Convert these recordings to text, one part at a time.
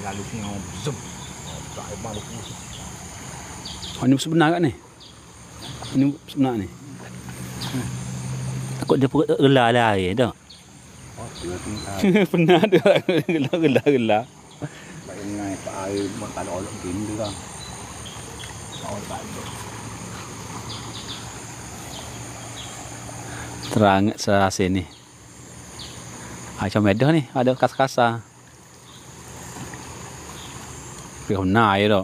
lalu sini zoom. Tak hebat aku. Ini sebenar kat ni. Ini sebenar ni. Takut dia perut gelar lah air tak? Oh, dia Pernah tu gelar. Baik ngai pak air mak tak olok gini tu kan. Oh, tak ada. Terang serasa ni. Macam medah ni, ada kasar-kasar. Kau naik tu.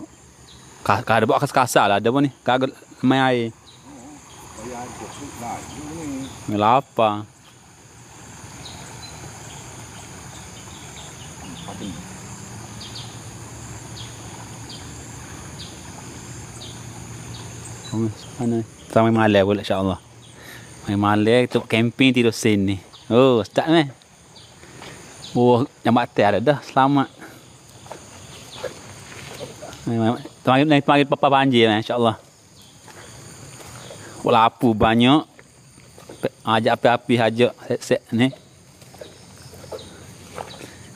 Kau ada buat kasar-kasar lah, ada apa ni? Kau main air. Oh, ya ada lah ini. Melapa. Padi. Mana? Kita main malam pula insya-Allah. Main malam tu camping tidur sini. Oh, start meh. Oh, yang batal ada dah. Selamat. Panggil papa banjir meh insya-Allah. Lapu banyak. Ajak api-api ajak set-set ni.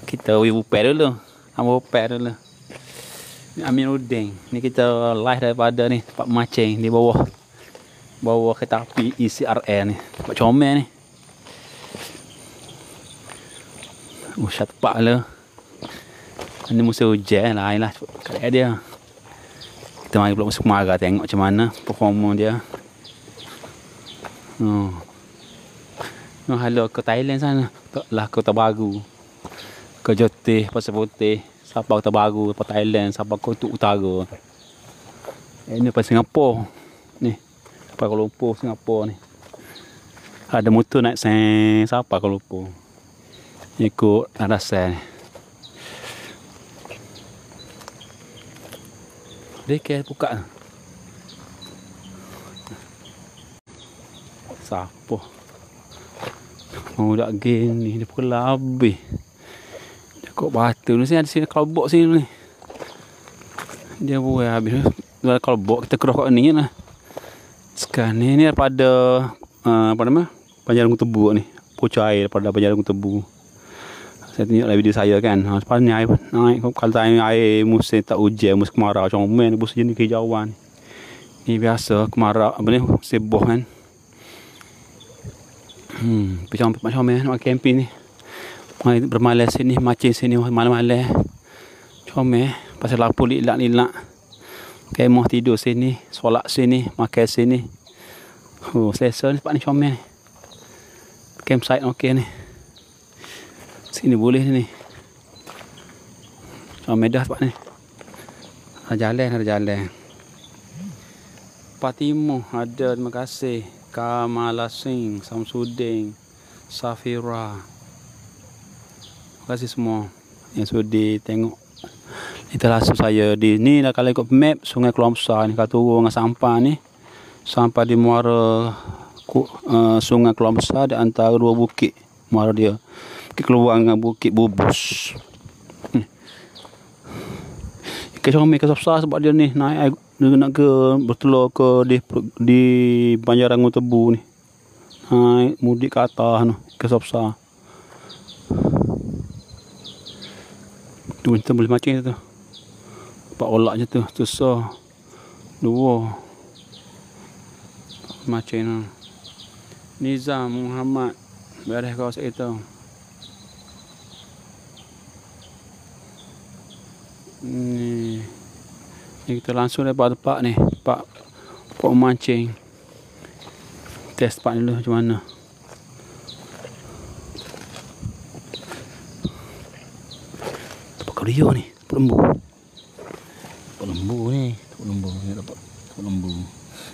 Kita upaya dulu. Ambil upaya dulu. Ni Amiruddin. Ni kita live daripada ni tempat mancing di bawah. Bawah kereta api ECRL ni. Tempat comel ni. Syat tepat lah. Ini musim hujan lain lah. Kayak dia. Kita mari pula musim kemarau tengok macam mana performa dia. Halo ke Thailand sana. Lah Kota Baru. Ke Joteh, Pasir Putih. Sabah Kota Baru, ke Thailand, Sabah Kutub Utara. Ini pasal Singapura. Ni. Kuala Lumpur, Singapura ni. Ada motor naik siapa Kuala Lumpur. Ikut landasan ni. Dia kaya buka. Siapa? Oh, dak gini. Dia pukul habis. Dia kok batu ni. Sini ada sini kelobok sini ni. Dia buat habis. Dia kelobok. Kita kerah kat ni lah. Sekarang ni daripada apa nama? Banjarung Tebu ni. Pucuk air daripada Banjarung Tebu. Saya tengok video saya kan. Lepas ni air naik. Kalau air musim tak hujan, musim kemarau. Comel ni musim jenis kehijauan. Ni biasa kemarau. Apa ni? Musim boh kan. Macam nak camping ni. Bermalam sini, mancing sini malam-malam. Comel. Pasal lampu lilak-lilak. Kemah tidur sini, solat sini, makan sini. Oh, selesa ni tempat ni comel ni. Campsite okey ni. Sini boleh ni. Comel dah tempat ni. Ada jalan. Patimu ada, terima kasih. Kamala Singh, Samsudin, Safira. Terima kasih semua yang sudi tengok. Kita langsung saya di ni dah kalau ikut map Sungai Keluang Besar ni kat turun dengan sampah ni. Sampai di muara Sungai Keluang Besar di antara dua bukit. Muara dia. Bukit Keluang dengan Bukit Bubus. Kisah kami kisah besar sebab dia ni naik dia nak ke bertelur ke di Banjarung Tebu ni. Naik mudik ke atas tu. Kisah besar. Tu kita boleh mancing tu. Pak olak je tu. Susah. Dua. Mancing tu. Nizam Muhammad. Beres kau sekitar. Ni kita langsung daripada tempat ni. Tempat mancing. Test tempat ni dulu macam mana. Tempat Korea ni. Lembu. Lembu ni. Lembu ni dapat. Lembu.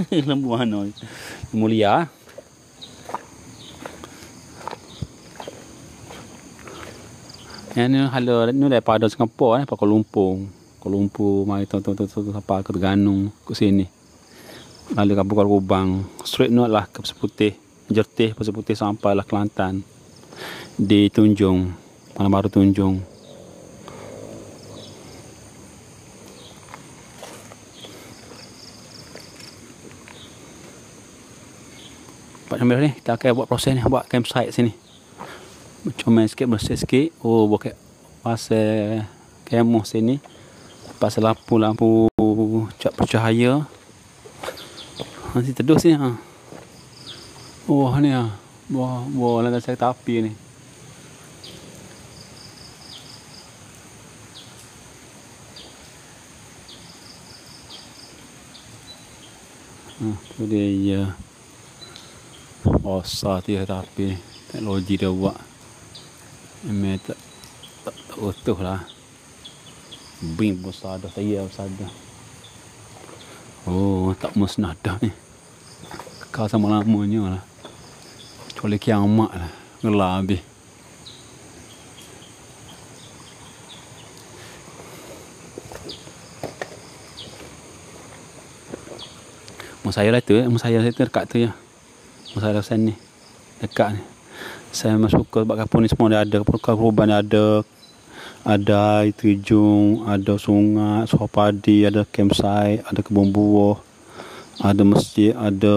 Lembu mana? Mulia. Yang ni halo ni daripada Singapura ni, Kuala Lumpur. Kuala Lumpur mari tu sampai ke Terengganu ke sini. Lalu ke Pulau Kubang, straight north lah ke Pasir Putih, Jertih Pasir Putih sampai lah Kelantan. Di Tunjung, Malam Baru Tunjung. Buat sambil ni, kita akan buat proses ni, buat campsite sini. Macam main sikit, bersih sikit. Oh, buat pasal Kemah sini. Lepas lampu bercahaya. Nanti teduh sini. Ha. Wah ni ha. Wah lantai kereta api ni. Tu dia ya. Besar tu kereta api ni. Teknologi dia buat. Memang tak utuh lah. Bing besar dah, saya besar dah. Oh, tak musnah dah ni. Kekal sama lamanya lah. Kecuali kiamat lah. Gelap habis. Rumah saya lah tu. Rumah saya tu dekat tu ya. Rumah saya lah ni. Dekat ni. Saya memang suka sebab kapur ni semua dia ada. Perubahan dia ada. Ada air terjun, ada sungai, sawah padi, ada campsite, ada kebun buah, ada masjid, ada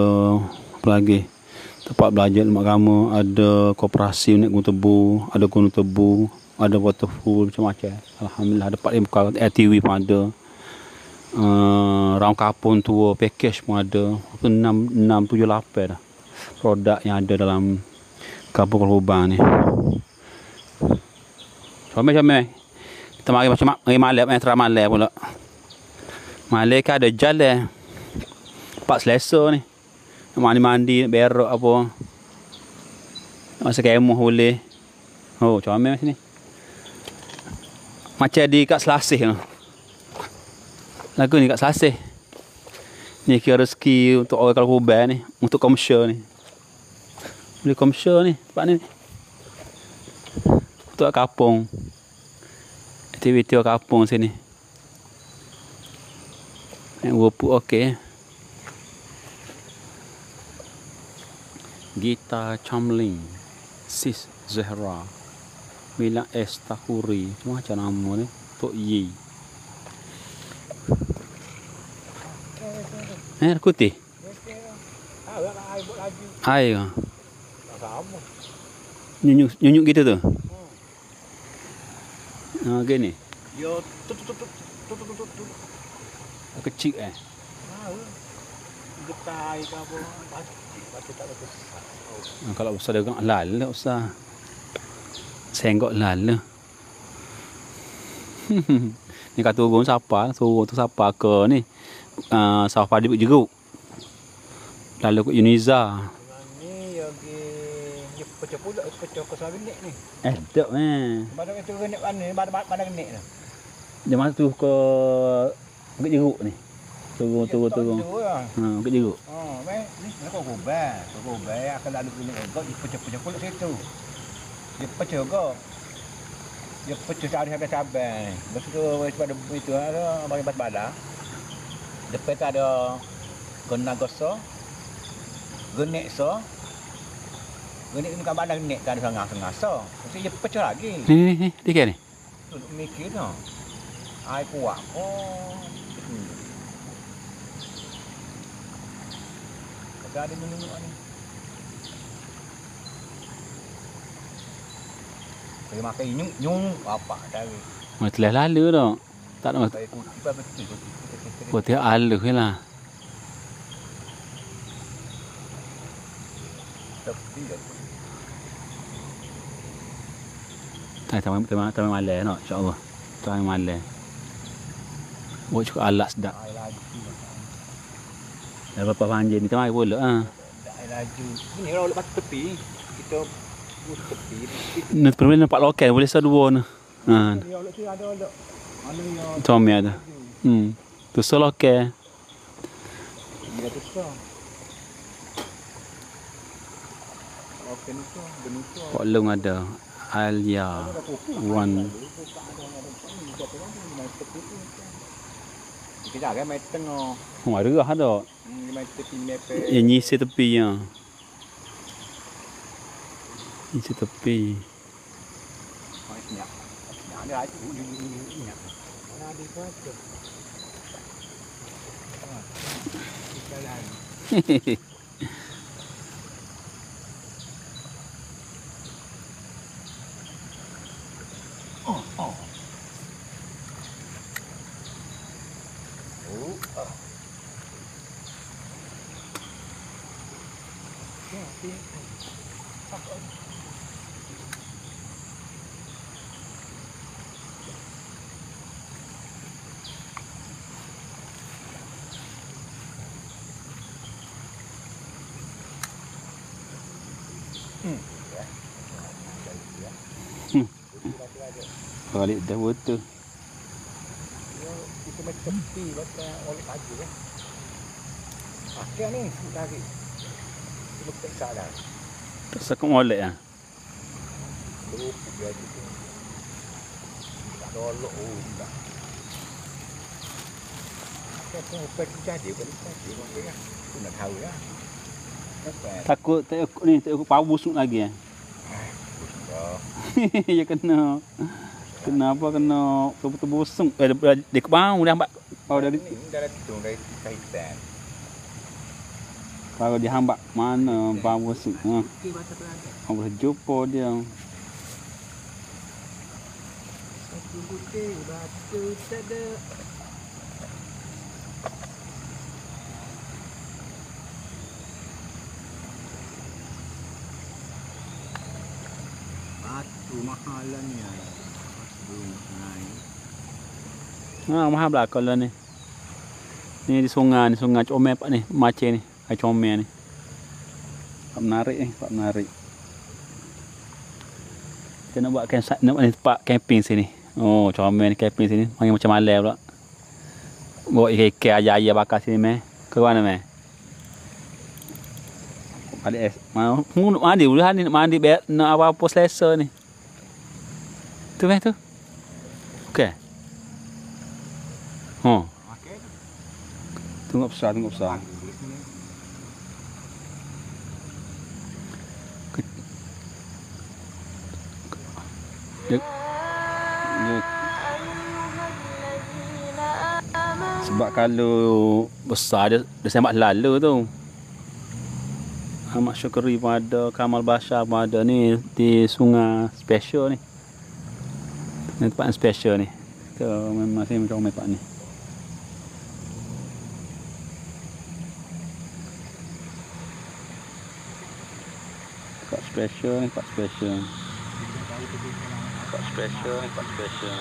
apa lagi? Tempat belajar ilmu agama, ada koperasi naik gunung tebu, ada gunung tebu, ada waterfall macam-macam. Alhamdulillah ada 4 muka ATV pun ada. Round kapun tua package pun ada. 6 7 8 dah. Produk yang ada dalam kampung Korban ni. Comel-comel. Kita mari macam malam terang malam pula. Malam kan ada jalan. Pak selesa ni. Mandi-mandi, berak apa. Masa kemah boleh. Oh, comel macam ni. Macam di kat Selasih tu. Lagu ni kat Selasih. Ni kira rezeki untuk orang kalau Korban ni. Untuk komersial ni. Boleh komersial ni. Tempat ni. Untuk kapung. Aktiviti orang kapung sini. Yang wupuk okey. Gita Chamling, Sis Zahra, Mila S. Takuri. Macam nama ni? Tok Yi. Kuti? Air. Nyunyuk gitu tu? Gini. Yo tut. Kecil Getai ke apa? Pasti tak betul. Kalau besar dia kan lal lah besar. Senggok lal lah. Ni kata turun siapa? Turun tu siapa ke ni? Sawah padi berjeruk. Lalu ke Yuniza. Ni yang pecah pula pecah ke Sabinik ni. Tak Badan itu genik mana badan genik tu. Dia mana tu ke Bukit Jeruk ni. Turun. Bukit Jeruk. Ni kau Korban akan lalu genik kau pecah pula situ. Dia pecah kau. Dia pecah cari harga cabai. Lepas tu pada itu ada bagi badan. Depan tu ada Genagoso. Genik so. Genik ni kan badan genik kan ada sengah so. Mesti dia pecah lagi. Ni dia ni. Duduk mikir dah. Ai kuat. Kata ada nunuk ni. Saya makan nyung apa dari. Telah lalu dah. Tak ada Saya kutip betul. Kau tiap alu lah. Tapi Taman malam nak insya-Allah. Taman malam. Buat cukup alas dak. ai laju. Dah berapa panjang ni taman pula ah. Ai laju. Ini kalau lepas tepi kita tepi. Ni perlu nampak lokal boleh sedua ni. Ha. Ni oleh tu ada. Mana yang Tommy ada. Tu so lokal. dia tu so. Okey ni so, benuso. Kok long ada. Alia. One. Kita agak main tengah. Ada ada. Main tepi mepe. Ini si tepi ya. Ini si tepi. Banyak. Ada aja ini. Ada kata. Hehehe. Balik dah betul. Kita macam tepi lepas oleh pagi kan. Pakai ni tarik. Cuma periksa dah. Tak sakut molek ah. Tu dia tu. Tak dolok tak. Kita pun jadi kan jadi kan. Tu nak tahu ya. Takut tak ikut pau busuk lagi ah. Ya kena. Kenapa kena betul-betul busuk? Dia ke bau dah hambak. Pau dari kaitan. Kalau dia hambak mana pau busuk. Ha. Boleh jumpa dia. Satu putih batu tak ada. Batu mahalannya. Ha, mahal belakang lah ni. Ni di sungai Comel pak ni, Aceh ni, air Comel ni. Pak menarik ni, pak menarik. Kita nak buat tempat camping sini. Oh, Comel ni camping sini, panggil macam malam pula. Bawa ikan aja bakar sini meh. Ke mana meh? Balik mau mandi dulu ni, nak mandi nak apa-apa selesa ni. Tu meh tu. Okey. Oh. Tengok besar. Sebab kalau besar dia sembak lalu tu. Ahmad Syukri pun ada, Kamal Bashar pun ada ni di sungai special ni. Ni tempat yang special ni. Tu memang saya macam pak ni. Tempat special ni, tempat special. Tempat special ni, tempat special.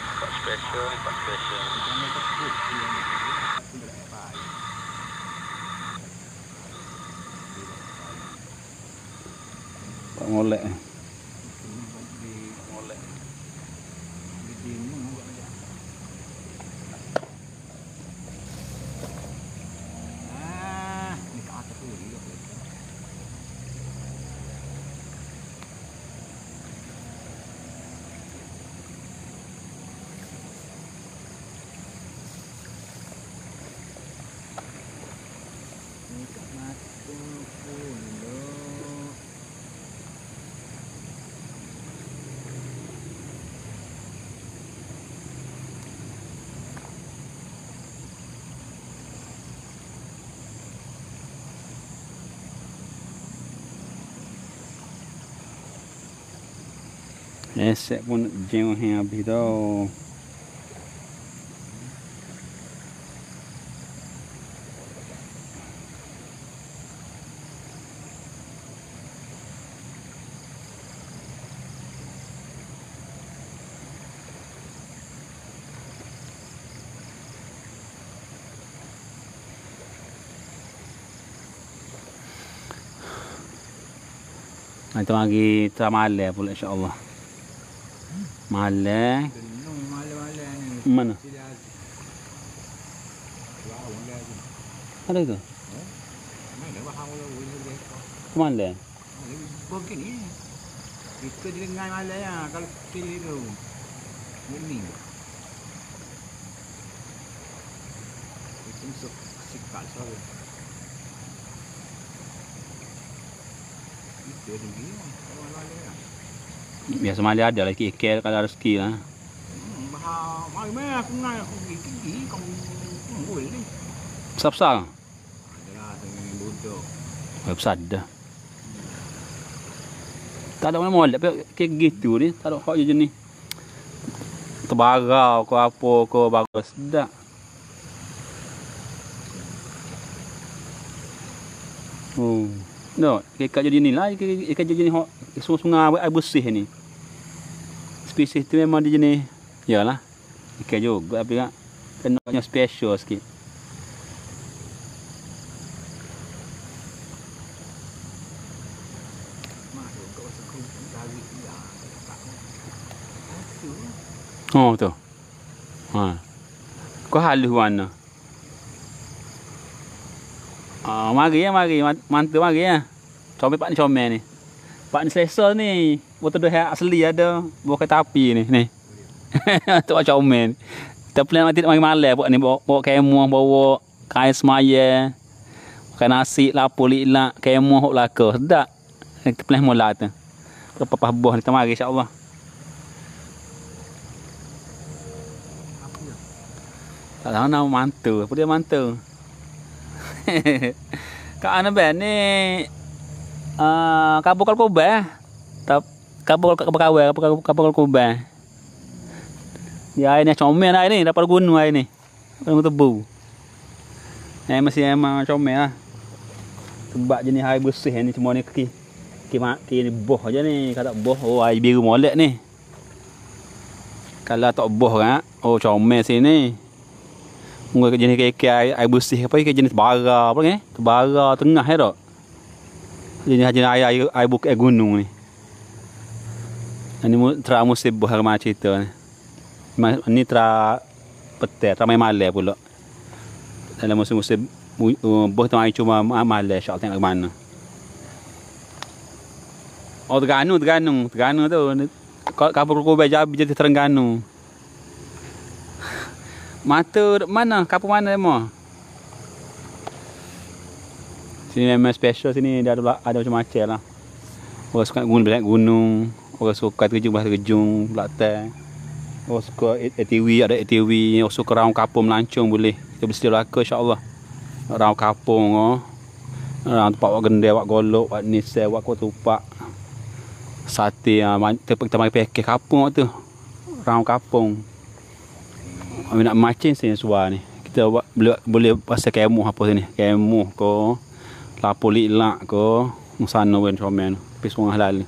Tempat special ni, tempat special. Pak molek ni. Molek. Ni kat atas tu dia. Esek pun jauh yang habis tau. Nanti lagi tak malam pula insya-Allah. Malam. Malam-malam ni. Mana? Ada tu? Mana bahang boleh. Ke malam? Begini. Kita dengan malam ya kalau pilih tu. Ini. Itu masuk sikat sahaja. Itu dia. Malam-malam ya. Biasa malam ada lagi ikan kalau rezeki lah. Bahang, mai aku ngai aku gigi kamu boleh ni. Besar-besar? Adalah dengan bodoh. Besar dah. Tak ada mana molek kayak gitu ni, tak ada kau je ni. Terbarau ke apa ke bagus sedap. Oh. No, ikan jadi ni lah, ikan jadi ni sungai air bersih ni. Spesies tu memang dia jenis, yalah, ikan juga tapi kan kena special sikit. Masuk ke sekolah tarik Oh tu. Ha. Kau halus mana? Mari mantu mari ya. Comel pak ni comel ni. Pak ni selesa ni. Betul dah asli ada bawa kereta api ni. Tu macam comel. Kita plan mati mari malam buat ni bawa kemah, bawa kain semaya. Makan nasi, lapur, lilak, kemah hok laka. Sedap. Kita plan mula tu. Kepapah buah ni kita mari insya-Allah. Tak tahu nama mantu. Apa dia mantu? Kak ana ben ni kabur kubah. Kabur kubah. Ya ini comel air ni dapat gunung air ni. Gunung tebu. Masih emang comel lah. Sebab jenis air bersih ni semua ni ki ni boh aja ni. Kalau tak boh air biru molek ni. Kalau tak boh kan comel sini. Mungkin jenis air bersih apa ke jenis bara apa ni? Bara tengah ya tak? Jenis air bukit gunung ni. Ini terang musim buah macam cerita ni. Ini terang petai, terang main malam pula. Dalam musim buah tu cuma malam insya-Allah tengok ke mana. Oh Terengganu tu. Kapal Kubah jadi Terengganu. Mata mana? Kapal mana memang? Sini memang special sini dia ada macam-macam lah. Orang suka gunung, orang suka terjun belakang. Orang suka ATV, ada ATV, orang suka raung kapung melancong boleh. Kita bersedia laka insya-Allah. Raung kapung raung tempat buat gendai, buat golok, buat nisai, buat kuat tupak. Sate kita mari pakai kapung tu. Raung kapung. Kami nak mancing sini suar ni. Kita boleh pasal kemah apa sini. Kemah ko, lapur lilak ko, musana wen comel. Tapi semua halal ni.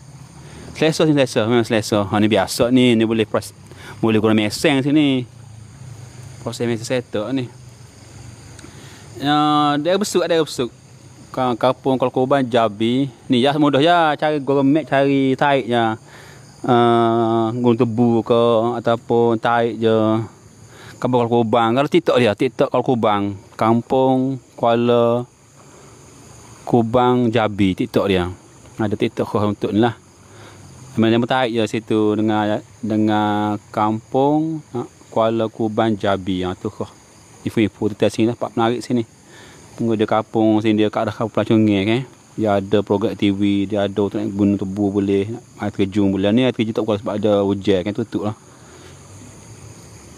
Selesa memang selesa. Ha ni biasa ni boleh guna meseng sini. Proses meseng setok ni. Dia besuk. Kampung Kalkoban Jabi. Ni ya mudah ya cari Google Map cari tarik je. Gunung Tebu ke ataupun tarik je Kampung Kalkoban. Kalau TikTok Kalkoban, Kampung Kuala Kubang Jabi, TikTok dia. Ada TikTok untuk ni lah. Memang tarik je situ dengan Kampung Kuala Kubang Jabi. Tu kau. Info kita sini lah, pak menarik sini. Tunggu dia kampung sini dia kat arah Kampung Pelacungi kan. Dia ada program TV, dia ada untuk naik gunung tebu boleh, air terjun boleh. Ni air terjun tak boleh sebab ada hujan kan tutup lah.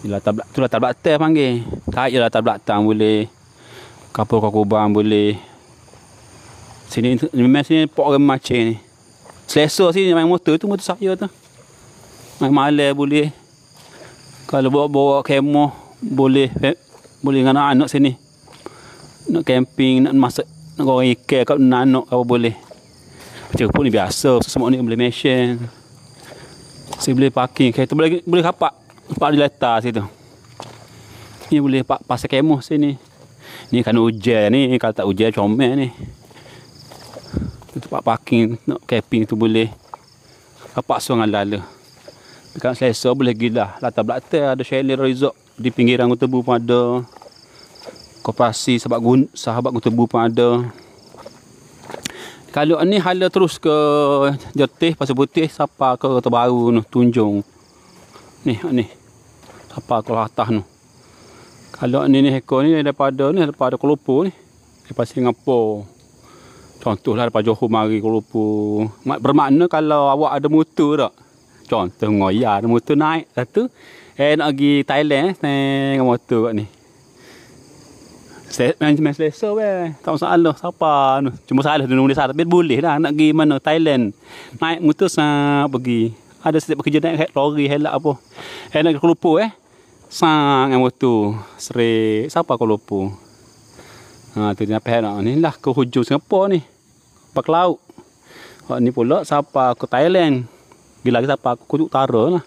Latar belakang panggil. Tarik je latar belakang boleh. Kampung Kubang boleh. Sini memang sini pok orang macam ni. Selesa sini main motor tu motor saya tu. Main malam boleh. Kalau bawa kemah boleh dengan anak sini. Nak camping, nak masak, nak goreng ikan kat anak kau boleh. Macam pun ni biasa, semua ni boleh mention. Saya boleh parking kereta boleh kapak di letak situ. Ni boleh pasal kemah sini. Ni kan hujan ni, kalau tak hujan comel ni. Tempat parking, nak camping tu boleh. Kapak sungai lala. Dekat selesa boleh gila. Latar belakang ada chalet resort di pinggiran Gunung Tebu pun ada. Koperasi sahabat Gunung Tebu pun ada. Kalau ni hala terus ke Jetih Pasir Putih sampai ke Kota Baru tu Tunjung. Ni. Sampai ke atas tu. Kalau ni ekor ni daripada Kuala Lumpur ni. Daripada Singapura. Contohlah daripada Johor mari Kuala Lumpur. Bermakna kalau awak ada motor tak? Contoh ngoyak ada motor naik satu. Nak pergi Thailand dengan motor kat ni. Main selesa weh. Tak masalah siapa tu. Cuma salah tu nulis tapi boleh dah nak pergi mana Thailand. Naik motor pergi. Ada setiap bekerja naik lori helak apa. Nak ke Kuala Lumpur sang dengan motor. Seri siapa Kuala Lumpur. Tu dia apa nak ni lah ke hujung Singapura ni. Pak laut. Ni pula siapa ke Thailand. Gila siapa ke Kutub Utara lah.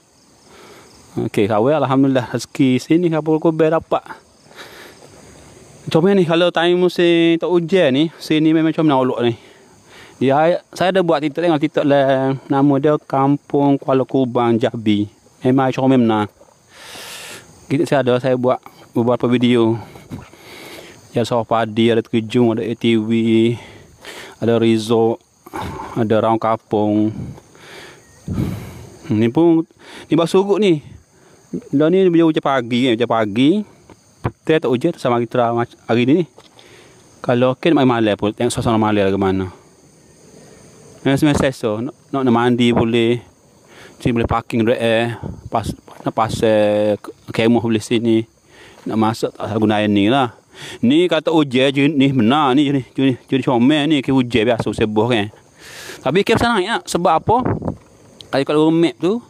Okey, kawal alhamdulillah rezeki sini Kampung Kubah dapat. Comel ni kalau time musim tak hujan ni, sini memang comel nak olok ni. Saya ada buat TikTok lah, nama dia Kampung Kuala Kubang Jabi. Memang comel benar. saya buat beberapa video. Ya, sawah padi, ada terjun, ada ATV, ada resort, ada raung kapung. Ni pun ni bau surut ni. Lah ni bila hujan pagi kan, hujan pagi. Petang tak hujan sama kita hari ni. Kalau okey main malam pun tengok suasana malam ke mana. Yang semasa so nak mandi boleh. Sini boleh parking nak pasal kemah boleh sini. Nak masuk tak gunain ni lah. Ni kata hujan ni benar ni jadi comel ni ke hujan biasa seboh kan. Tapi ke sana nak sebab apa? Kalau map tu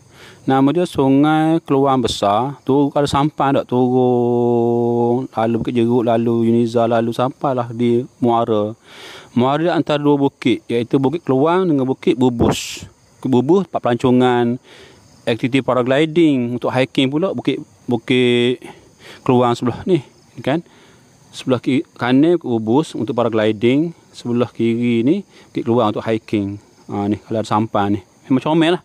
nama dia Sungai Keluang Besar. Tu kalau sampai tak turun lalu Bukit Jeruk, lalu Yuniza, lalu sampailah di Muara. Muara dia antara dua bukit, iaitu Bukit Keluang dengan Bukit Bubus. Bukit Bubus tempat pelancongan aktiviti paragliding, untuk hiking pula Bukit Keluang sebelah ni kan. Sebelah kanan Bubus untuk paragliding, sebelah kiri ni Bukit Keluang untuk hiking. Ni kalau ada sampan ni memang comel lah.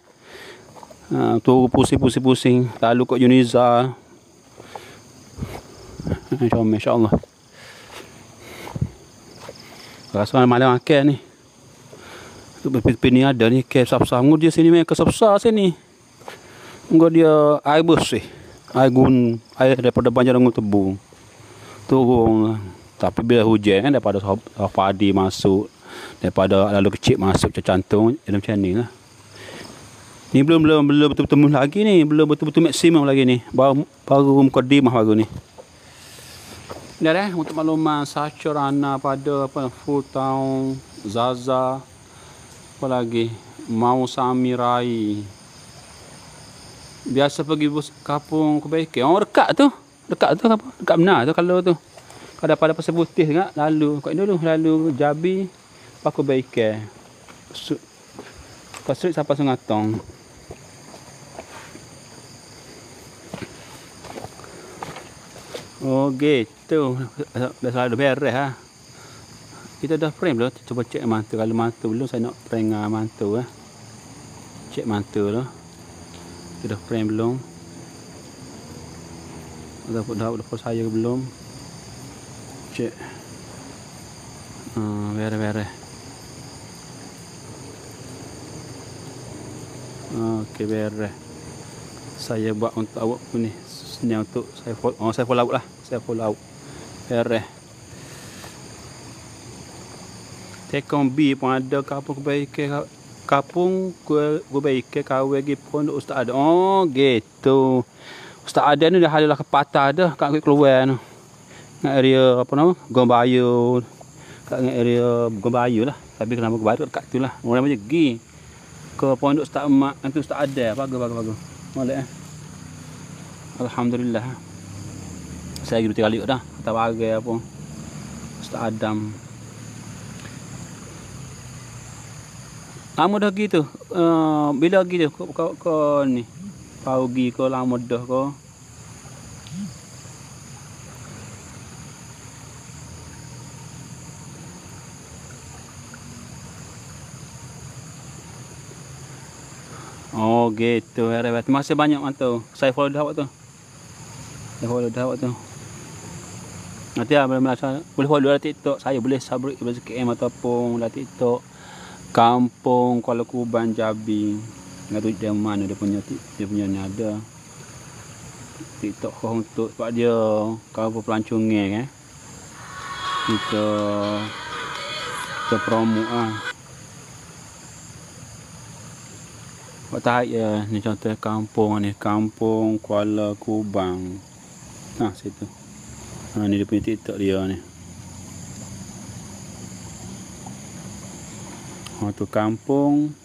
Tu pusing lalu kat Yuniza. Comel insya-Allah. Rasa malam makan ni. Pipi ni ada ni ke besar-besar. Mungkin dia sini memang besar sini. Mungkin dia air bersih. Air daripada Banjarnegara Tebu. Turun. Tapi bila hujan kan daripada sawah padi masuk, daripada lalu kecil masuk cantung, jadi macam ni lah. Ni belum betul-betul lagi ni, belum betul-betul maksimum lagi ni. Baru mukadimah baru ni. Dah untuk makluman Sacorana pada Full Town, Zaza, apa lagi? Mau Samirai. Biasa pergi kampung kebaikan. Oh dekat tu apa? Dekat benar tu kalau tu. Kalau pada Pasir Putih sangat lalu kat dulu lalu Jabi Paku Baikan. Pasir sampai Sungai Tong. Oh gitu. Dah selalu beres ha. Kita dah frame belum? Cuba cek mantu. Kalau mantu belum saya nak frame mantu ha. Cek mantu tu. Kita dah frame belum? Dah saya belum? Cek. Beres. Okey beres. Saya buat untuk awak pun ni. Ni untuk saya follow out lah. Saya follow out. Beres. Tekong B pun ada kampung kebaikan. Kampung kebaikan kawin lagi pun Ustaz ada. Oh gitu. Ustaz ada ni dah adalah ke patah dah kat keluar tu. Kat area apa nama? Gombayu. Kat area Gombayu lah. Tapi kenapa Gombayu dekat tu lah. Orang macam pergi ke pondok Ustaz Mak nanti Ustaz ada. Bagus. Molek Alhamdulillah. Saya pergi 2 kali dah. Tak bagai apa. Ustaz Adam. Lama dah gitu. Bila gitu kau ni. Pagi ke lama dah kau. Oh gitu. Terima kasih banyak mantau. Saya follow dah awak tu. Nanti boleh follow dalam TikTok. Saya boleh Sabrik KM ataupun dalam TikTok Kampung Kuala Kuban Jabi. Enggak tahu dia mana dia punya ni ada. TikTok kau untuk sebab dia kampung pelancongan kan. Kita promo Buat tarik ya, ni contoh kampung ni, Kampung Kuala Kubang. Situ. Ni dia punya TikTok dia ni. Tu Kampung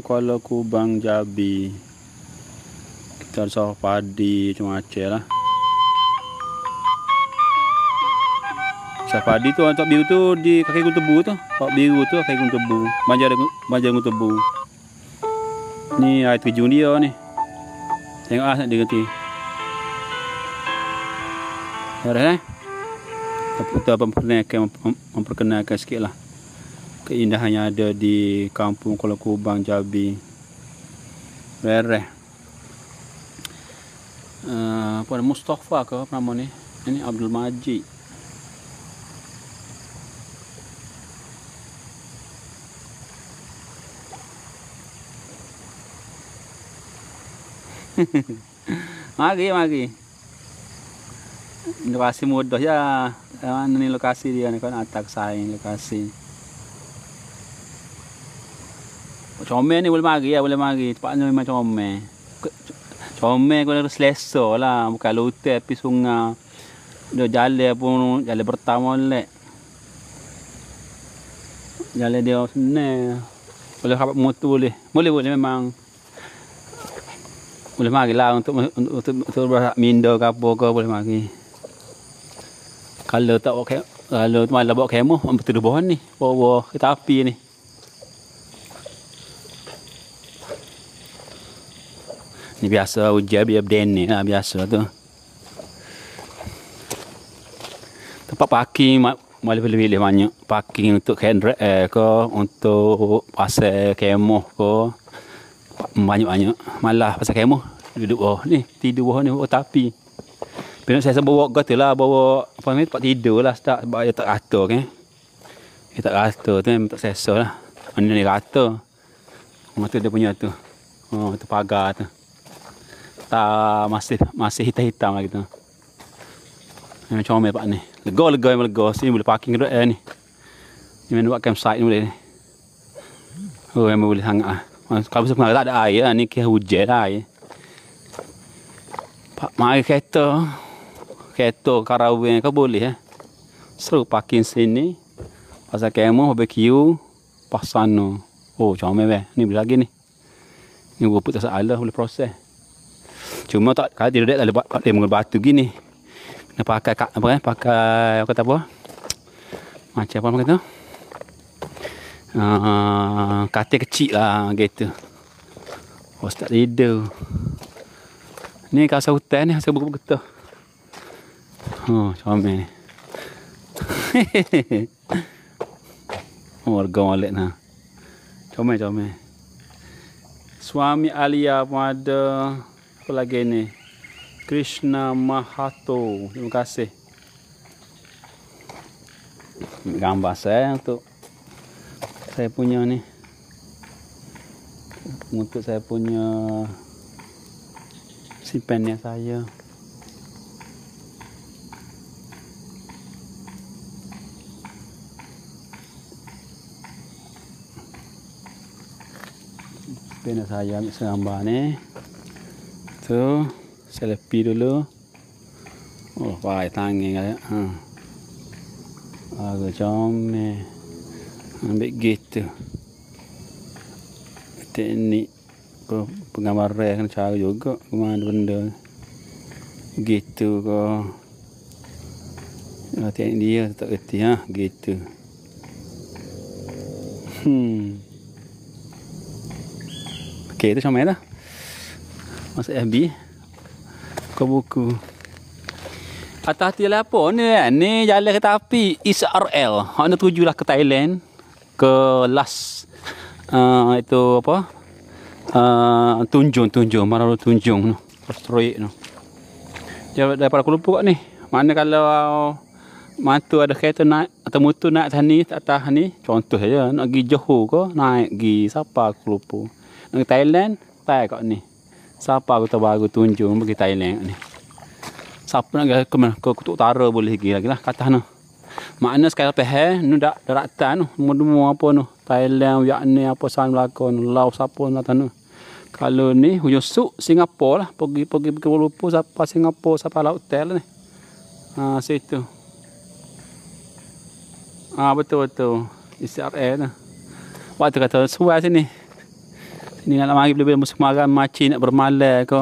Kuala Kubang Jabi. Kita ada sawah padi macam-macam lah. Sawah padi tu, untuk biru tu di kaki Gunung Tebu tu. Pak biru tu kaki Gunung Tebu. Banjar Gunung Tebu. Ni air terjun dia ni. Tengok nak dia ganti. Beres kita memperkenalkan sikit lah keindahan yang ada di Kampung Kuala Kubang Jabi. Beres. Apa nama Mustafa ke apa nama ni? Ini Abdul Majid. Mari. Lokasi mudah ya. Mana ni lokasi dia ni kan atas saing lokasi. Comel ni boleh mari ya, boleh mari. Tempatnya memang comel. Comel kau harus selesa lah. Bukan lutai pergi sungai. Dia jalan pun jalan pertama lek. Jalan dia senang. Boleh dapat motor boleh. Boleh memang. Boleh mari lah untuk berak mindo ke apa ke boleh mari. Kalau tak bawa kalau malah bawa kemah betul bawah ni. Bawa kereta api ni. Ni biasa hujan biar berdeni ni lah biasa tu. Tempat parking boleh pilih banyak. Parking untuk kendra ke untuk pasal kemah ke. Banyak-banyak. Malah pasal kemah duduk bawah ni. Tidur bawah ni bawa tapi. Bila saya bawa kata lah bawa apa ni tempat tidur lah sebab dia tak rata kan. Dia tak rata tu memang tak selesa lah. Mana ni rata. Tu dia punya tu. Tu pagar tu. Tak masih hitam-hitam lagi tu. Memang comel pak ni. Lega memang lega. Sini boleh parking kedua ni. Ni memang buat campsite ni boleh ni. Oh memang boleh sangat lah. Kalau sebenarnya tak ada air lah. Ni kira hujan lah air. Pak mari kereta karawin kau boleh seru parking sini. Pasal kemah barbecue pas sana. Oh comel ni boleh lagi ni. Ni rumput tak salah boleh proses. Cuma tak kalau tidak ada boleh menggunakan batu gini. Kena pakai apa pakai kata apa? Macam apa kata? Katil kecil lah gitu. Oh tak tidur. Ni kawasan hutan ni hasil buku getah. Oh comel ni. Warga Malik nah. Comel. Suami Alia pun ada. Apa lagi ni? Krishna Mahato. Terima kasih. Gambar saya untuk saya punya ni. Untuk saya punya simpannya saya. Simpannya saya ambil gambar ni. Tu, selfie dulu. Oh, pakai tangan kayak. Agak comel. Ambil gitu. Teknik penggambaran kena cara juga kemana benda. Gitu ke. Teknik dia tak kerti gitu. Okey, tu comel dah. Masuk FB. Kau buku. Atas hati lah apa ni kan? Ni jalan kereta api ISRL. Nak tujulah ke Thailand. Ke last itu apa? Tunjung. Mararu Tunjung. Proyek tu. Daripada Kuala Lumpur kat ni. Mana kalau mantu ada kereta naik atau motor naik atas ni. Contoh saja. Nak pergi Johor ke. Naik pergi siapa Kuala Lumpur. Nak pergi Thailand. Tai kat ni. Siapa kota baru Tunjung pergi Thailand ni. Siapa nak ke Kutub Utara boleh pergi lagi lah kata no. Makna sekali lepas nu dak daratan nu semua apa nu Thailand, Vietnam apa san belakon, Laos apa nak nu. Kalau ni hujung suk Singapura lah pergi Kuala Lumpur siapa Singapura siapa Laut Hotel ni. Situ. Betul. ISRL tu. Waktu kata suai sini. Ni nak mari boleh musim maram macam nak bermalam ke.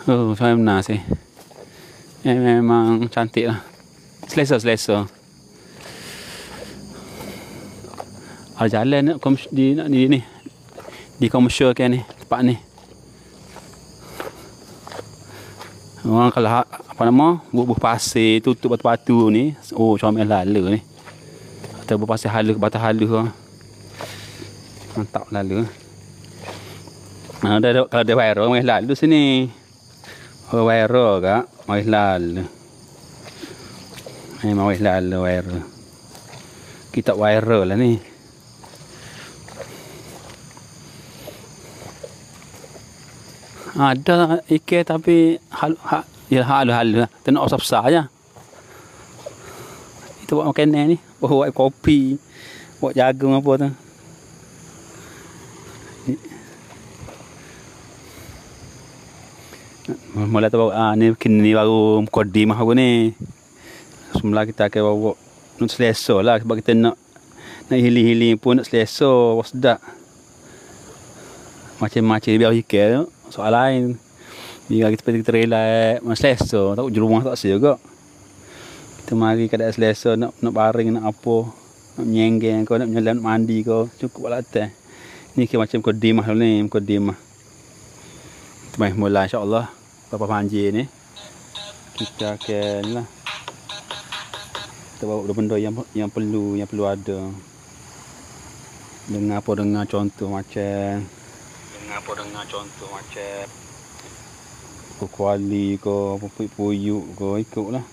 Oh, saya benar sih. Memang cantik lah. Selesa. Ada jalan di komersial kan ni, tempat ni. Orang kalau apa nama, bubuh pasir tutup batu-batu ni, oh comel lalu ni. Atau berpasir halu ke batu halu ke. Mantap lalu. Kalau ada viral main lalu sini. viral kak. Mai lal. Memang lal viral. Kita viral lah ni. Ada ikan tapi halu-halu lah. Tak nak besar je. Itu buat makanan ni. Buat kopi. Buat jagung apa tu. Mula tu bawa ni kini baru kodimah aku ni. Semula kita akan bawa nak selesa lah sebab kita nak hiling-hiling pun nak selesa sedap. Macam-macam biar ikan tu soal lain. Biar kita relax selesa tak rumah tak sia juga. Kita mari keadaan selesa nak baring nak apa, nak menyenggeng kau, nak menyelam, nak mandi kau, cukup lah atas. Ni macam kodimah ni, kodimah. Kita mai mula insya-Allah. Berapa panjang ni kita akan lah kita bawa benda yang perlu ada dengan contoh macam kuali ko puyuk ko ikutlah.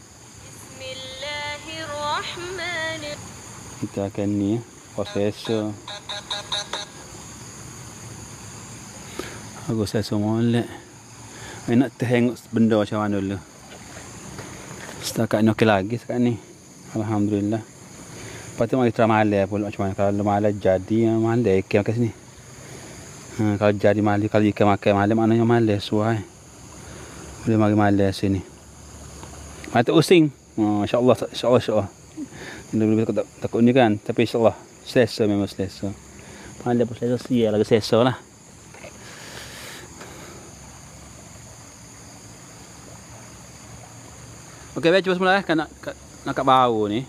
Bismillahirrahmanirrahim. Kita akan ni prosesor aku saya molek. Nak tengok benda macam mana dulu. Setakat ni okey lagi setakat ni. Alhamdulillah. Lepas tu mari try malai pula macam mana. Kalau malai jadi malai ikan kat sini. Kalau jadi malai, kalau ikan makan malai maknanya malai suai. Boleh mari malai sini. Mata using. Insya-Allah insya-Allah. Lebih takut ni kan, tapi insya-Allah selesa memang selesa. Malai pun selesa sia lagi selesa lah. Okey, baik cuba semula kan nak kat bau ni.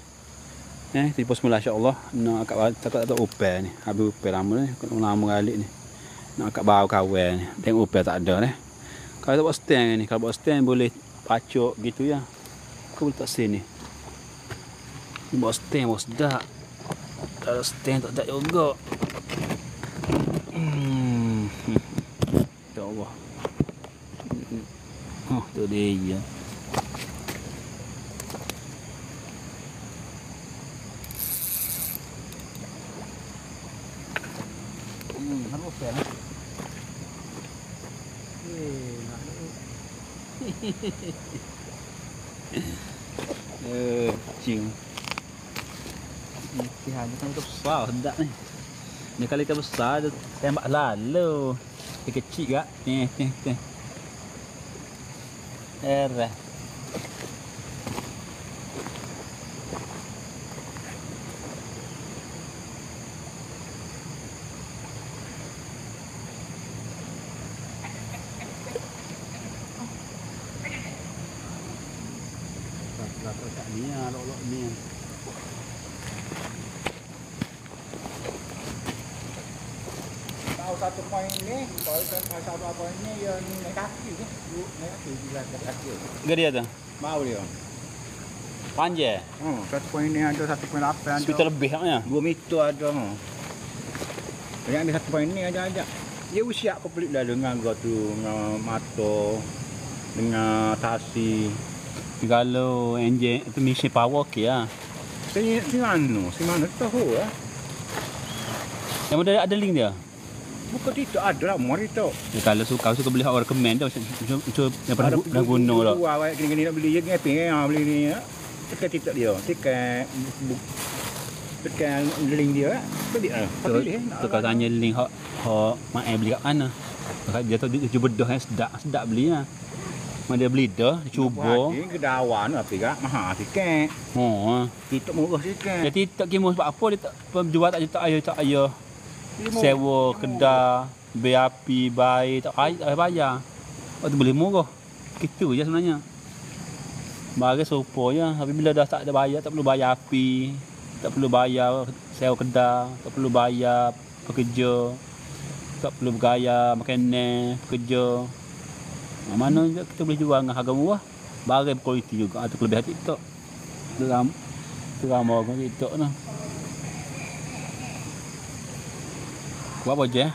Tipu semula insya-Allah. Nak kat bau takut tak upel ni. Habis upel lama ni, lama kali ni. Nak kat bau kawan ni. Tengok upel tak ada ni. Kalau tak buat stand ni, kalau buat stand boleh pacuk gitu ya. Kau boleh tak sini. Ni buat stand bos sedap. Tak ada stand tak juga. Ya Allah. Oh, tu dia. Harus fair. Cing. Ini hanya kan besar sedap ni. Ni kali ikan besar tembak lalu. Dia kecil gak. Ni. Erah. Tak ni lok-lok ni. Tahu satu poin ni, kalau satu poin ni yang naik kaki ni, naik kaki bila kaki. Gede tu. Mau dia. Panjang. Satu poin ni ada 1.8 ada. Sekitar lebih maknya. 2 meter ada. Yang ada satu poin ni ada. Dia usia aku pelik dah dengan gua tu dengan mata dengan tasi. Kalau enjin itu mesin power okey lah. Si mana tahu lah. Yang mana ada link dia? Bukan tidak ada lah, mari tu. Ya, kalau suka beli hak recommend tu macam daripada dah guna lah. Awak gini nak beli je ngeping beli ni. Tekan tidak dia. Tekan link dia. Beli ah. Tukar tanya link hak mai beli kat mana. Dia tu dia cuba dah sedap beli lah. Mana dia beli dah, dia cuba. Ini kedawan apa gak mahal sikit. TikTok murah sikit. Jadi TikTok kimus sebab apa dia tak penjual tak ayah. Sewa kedai, BAP, bayi tak bayar. Oh tu boleh murah. Gitu je sebenarnya. Bagi sopo je, tapi bila dah tak ada bayar, tak perlu bayar api, tak perlu bayar sewa kedai, tak perlu bayar pekerja, tak perlu bayar makanan pekerja. Mana juga kita boleh jual dengan harga murah. Barang kualiti juga. Itu kelebihan TikTok. Itu ramai orang TikTok tu. Buat apa je?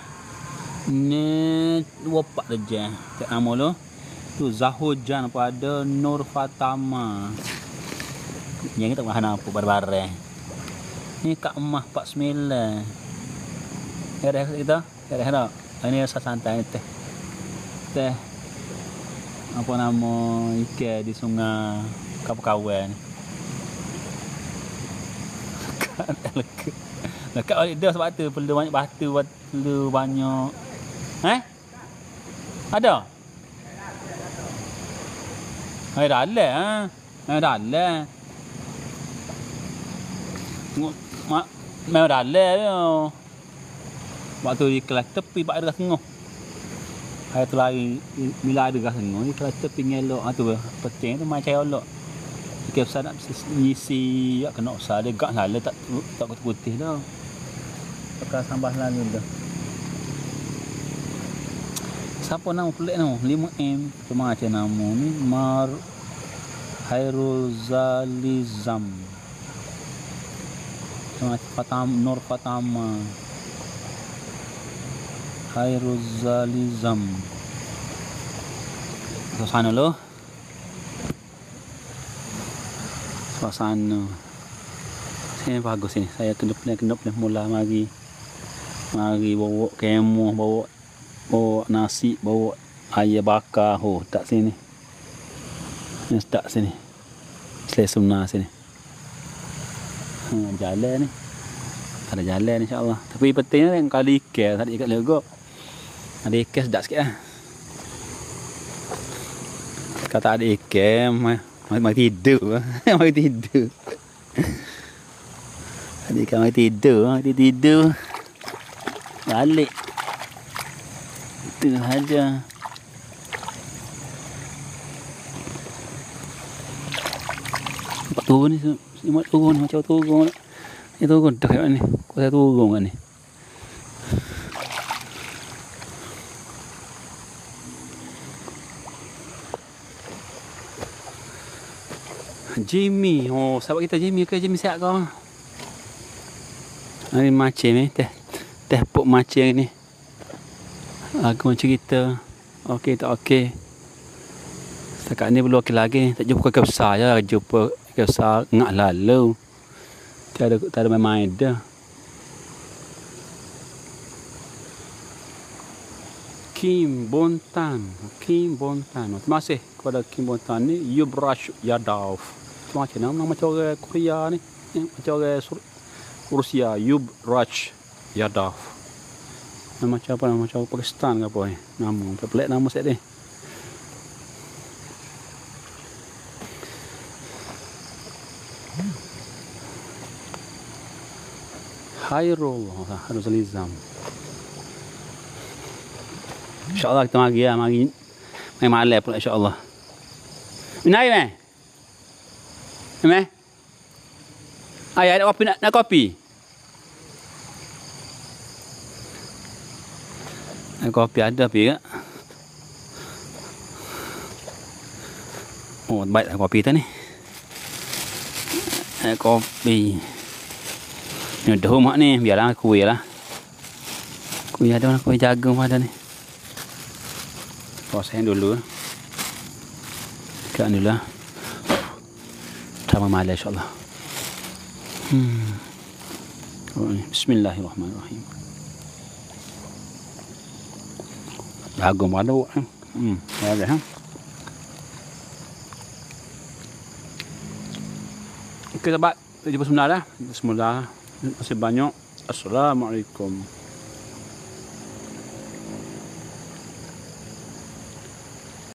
Ni 24 je. Tak nama tu. Tu Zahujan pada Nur Fatama. Yang kita makan apa bareng-bareng. Ni Kak Emah 49. Ya dah kita. Ya dah. Ini rasa santai teh. Teh apa nama ikan di sungai Kapukawan. Dekat balik dah sebab tu perlu banyak batu, perlu banyak. Ada? Dalam dalam. Memang dalam dia. Waktu di kelas tepi pak ada tengah. Hari tu lari bila ada gas tengah, di kelas tepi ngelok tu penting tu macam elok. Jika usah nak isi ya kena usah dia gak salah tak putih dah. Pakai sambal lalu dah. Siapa nama pelik nama? 5M. Cuma macam nama ni Mar Hairul Zalizam. Cuma Nur Fatama. Hairul Zalizam. Suasana lo. Suasana. Sini bagus ni. Saya kena mula mari bawa kemo, bawa nasi, bawa ayam bakar. Tak sini. Ni tak sini. Selesai sini. Jalan ni. Ada jalan insya-Allah. Tapi pentingnya yang kali ikan tadi kat Legok. Ada ikan sedap sikit lah. Kata ada ikan, mari tidur. Mari tidur. Ada ikan mari tidur. Balik. Itu saja. Nampak turun ni. Semak turun macam turun. Ni turun dah kat ni. Kau saya turun kat ni. Jimmy. Oh, sahabat kita Jimmy ke? Jimmy siap kau? Ini macam ni. Teh pok macam ni. Aku macam kita. Okey tak okey. Setakat ni belum okey lagi. Tak jumpa ikan besar je. Jumpa ikan besar ngak lalu. Tak ada main-main dah. Kim Bontan. Terima kasih kepada Kim Bontan ni. Yubrash Yadav. Macam nama macam orang Korea ni. Macam orang Rusia. Yubrash Yadav. Nama macam apa? Nama macam Pakistan ke apa ni? Nama pelik nama set ni. Hairul Zalizam. InsyaAllah kita mari lah. Mari malam pula insyaAllah. Minai meh? Meh? Ayah ada kopi nak kopi? Kopi ada pi kak. Oh baiklah kopi tu ni. Kopi. Ni dah mak ni biarlah kuih lah. Kuih ada mana kuih jagung pada ni. Proses dulu. Kan dulu lah. Sama malam insyaAllah. Bismillahirrahmanirrahim. Jagung pada ada ha. Okey sahabat, kita jumpa sebentar dah. Bismillah. Terima kasih banyak. Assalamualaikum.